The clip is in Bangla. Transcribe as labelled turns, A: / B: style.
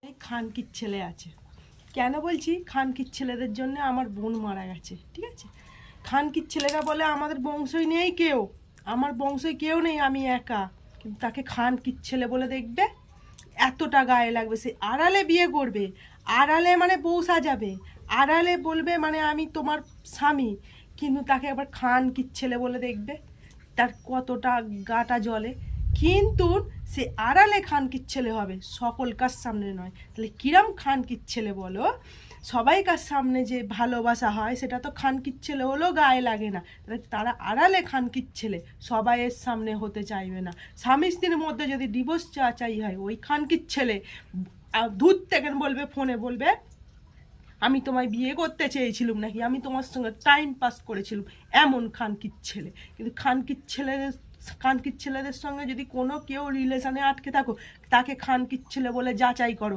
A: এই খানকির ছেলে আছে। কেন বলছি খানকির ছেলেদের জন্য আমার বোন মারা গেছে, ঠিক আছে? খানকির ছেলেরা বলে আমাদের বংশই নেই কেউ, আমার বংশই কেউ নেই, আমি একা। কিন্তু তাকে খানকির ছেলে বলে দেখবে, এতটা গায়ে লাগবে। সে আড়ালে বিয়ে করবে, আড়ালে মানে বউ সাজাবে, আড়ালে বলবে মানে আমি তোমার স্বামী, কিন্তু তাকে আবার খানকির ছেলে বলে দেখবে, তার কতটা গাটা জ্বলে। কিন্তু সে আড়ালে খানকির ছেলে হবে, সকলকার সামনে নয়। তাহলে কিরম খানকির ছেলে বলো? সবাইকার সামনে যে ভালোবাসা হয় সেটা তো খানকির ছেলে হলেও গায়ে লাগে না। তাহলে তারা আড়ালে খানকির ছেলে, সবাইয়ের সামনে হতে চাইবে না। স্বামী স্ত্রীর মধ্যে যদি ডিভোর্স চাই হয়, ওই খানকির ছেলে দূর থেকে বলবে, ফোনে বলবে আমি তোমায় বিয়ে করতে চেয়েছিলাম নাকি, আমি তোমার সঙ্গে টাইম পাস করেছিলাম, এমন খানকির ছেলে। কিন্তু খানকির ছেলেদের সঙ্গে যদি কোনো কেউ রিলেশনে আটকে থাকো, তাকে খানকির ছেলে বলে যাচাই করো।